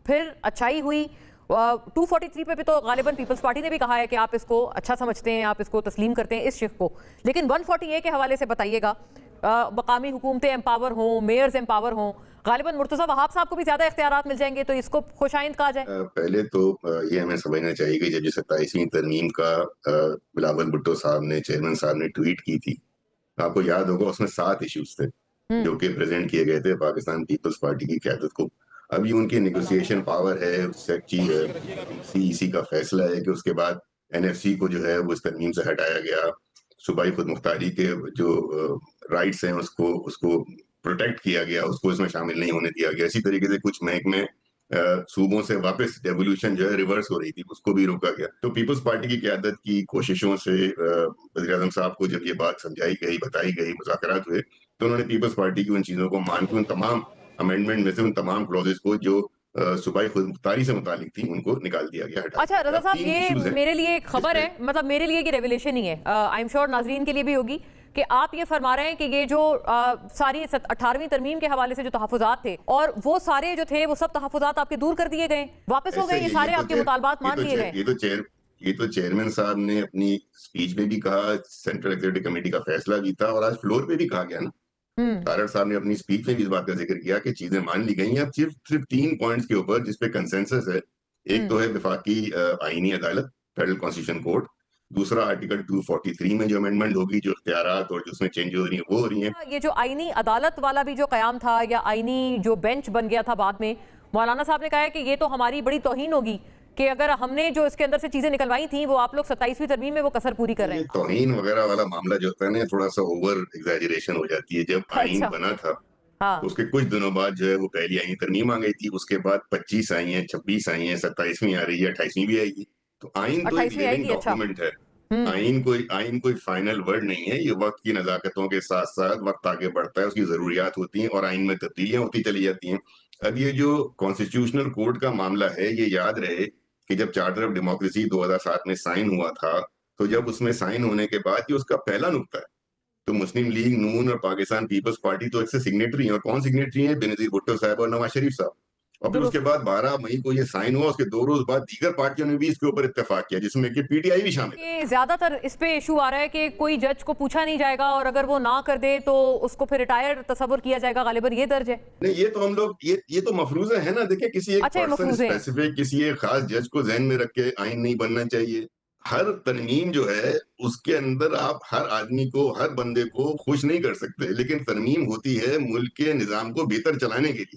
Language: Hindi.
फिर अच्छाई हुई। 243 पे भी तो गालिबन पीपल्स पार्टी ने भी कहा है कि आप इसको अच्छा समझते हैं, आप इसको तस्लीम करते हैं इस शिक को। लेकिन 140A के हवाले से बताइएगा, मकामी हुकूमतें एम्पावर हों, मेयर्स एम्पावर हों, गालिबन मुर्तज़ा वहाब साहब को भी ज्यादा इख्तियारात मिल जाएंगे, तो इसको खुशाइंद कहा जाए। पहले तो ये हमें समझना चाहिए कि जब ये 27वीं तरमीम का बिलावल भुट्टो साहब ने, चेयरमैन साहब ने ट्वीट की थी, आपको याद होगा उसमें 7 इश्यूज थे जो कि प्रेजेंट किए गए थे पाकिस्तान पीपल्स पार्टी की क़यादत को। अभी उनकी नेगोशिएशन पावर है, सेक्रेटरी है, सीईसी का फैसला है कि उसके बाद एनएफसी को जो है वो इस तरमीम से हटाया गया। सूबाई खुद मुख्तारी के जो राइट्स हैं उसको उसको प्रोटेक्ट किया गया, उसको इसमें शामिल नहीं होने दिया गया। इसी तरीके से कुछ महकमे सूबों से वापस डेवोल्यूशन जो है रिवर्स हो रही थी, उसको भी रोका गया। तो पीपल्स पार्टी की क़यादत की कोशिशों से वज़ीर-ए-आज़म साहब को जब ये बात समझाई गई, बताई गई, मुज़ाकरात हुए, तो उन्होंने पीपल्स पार्टी की उन चीज़ों को मान के उन तमाम अमेंडमेंट में से उन तमाम क्लॉजेज़ को जो सूबाई खुद मुख्तारी से मुतालिक थी, उनको निकाल दिया गया, हटा अच्छा दिया रज़ा गया। साहब, 3 ये इश्यूज हैं मेरे लिए एक खबर इसमें। है, मतलब मेरे लिए ये रेवलेशन ही है, आई एम श्योर नाजरीन के लिए भी होगी, कि आप ये फरमा रहे हैं कि ये जो सारी 18वीं तरमीम के हवाले से जो तहफ़्फ़ुज़ात थे, और वो सारे जो थे वो सब तहफ़्फ़ुज़ात आपके दूर कर दिए गए, वापस हो गए, ये सारे आपके मुतालबात मान लिए गए। ये तो चेयरमैन साहब ने अपनी स्पीच में भी कहा, सेंट्रल एग्जीक्यूटिव कमेटी का फैसला भी था और आज फ्लोर पे भी कहा गया ना। तारड़ साहब ने अपनी स्पीच में भी इस बात का जिक्र किया कि चीजें मान ली गई हैं। अब सिर्फ सिर्फ 3 पॉइंट्स के ऊपर जिस पे कंसेंसस है। एक तो है विफाकी आईनी अदालत, फेडरल कॉन्स्टिट्यूशन कोर्ट। दूसरा आर्टिकल 243 में जो अमेंडमेंट होगी, जो इख्तियारात और जो उसमें चेंज हो रही है वो हो रही है। ये जो आईनी अदालत वाला भी जो कयाम था, या आईनी जो बेंच बन गया था बाद में, मौलाना साहब ने कहा है कि ये तो हमारी बड़ी तौहीन होगी कि अगर हमने जो इसके अंदर से चीजें निकलवाई थी वो आप लोग 27वीं तरमीम में वो कसर पूरी कर रहे हैं। तौहीन वगैरह वाला मामला जो होता है ना, थोड़ा सा ओवर एग्जैजरेशन हो जाती है। जब आईन अच्छा। बना था तो हाँ। उसके कुछ दिनों बाद जो है वो पहली आईनी तरमीम आ गई थी। उसके बाद 25 आई हैं, 26 आई हैं, 27वीं आ रही है, 28वीं भी आएगी। तो आईन तो एक 28वीं लिविंग आएगी। अच्छा। डॉक्यूमेंट है। आईन कोई फाइनल वर्ड नहीं है। ये वक्त की नज़ाकतों के साथ साथ वक्त आगे बढ़ता है, उसकी जरूरियात होती हैं और आईन में तब्दीलियां होती चली जाती हैं। अब ये जो कॉन्स्टिट्यूशनल कोर्ट का मामला है, ये याद रहे कि जब चार्टर ऑफ डेमोक्रेसी 2007 में साइन हुआ था, तो जब उसमें साइन होने के बाद ये उसका पहला नुक्ता है। तो मुस्लिम लीग नून और पाकिस्तान पीपल्स पार्टी तो इससे सिग्नेटरी हैं। और कौन सिग्नेटरी हैं? बेनजीर भुट्टो साहब और नवाज शरीफ साहब। और फिर उसके दुरुस्त। बाद 12 मई को ये साइन हुआ। उसके 2 रोज बाद दीगर पार्टियों ने भी इसके ऊपर इत्तेफाक किया, जिसमें कि पीटीआई भी शामिल है। कि ज्यादातर इस पे इशू आ रहा है कि कोई जज को पूछा नहीं जाएगा और अगर वो ना कर दे तो उसको फिर रिटायर तस्वर किया जाएगा, गालिबन ये दर्ज है। नहीं, ये तो हम लोग ये तो मफरूजा है ना। देखिए, किसी एक अच्छा, ये पर्सन मफरूज है। स्पेसिफिक, किसी एक खास जज को ज़हन में रख के आईन नहीं बनना चाहिए। हर तरमीम जो है उसके अंदर आप हर आदमी को, हर बंदे को खुश नहीं कर सकते, लेकिन तरमीम होती है मुल्क के निज़ाम को बेहतर चलाने के लिए।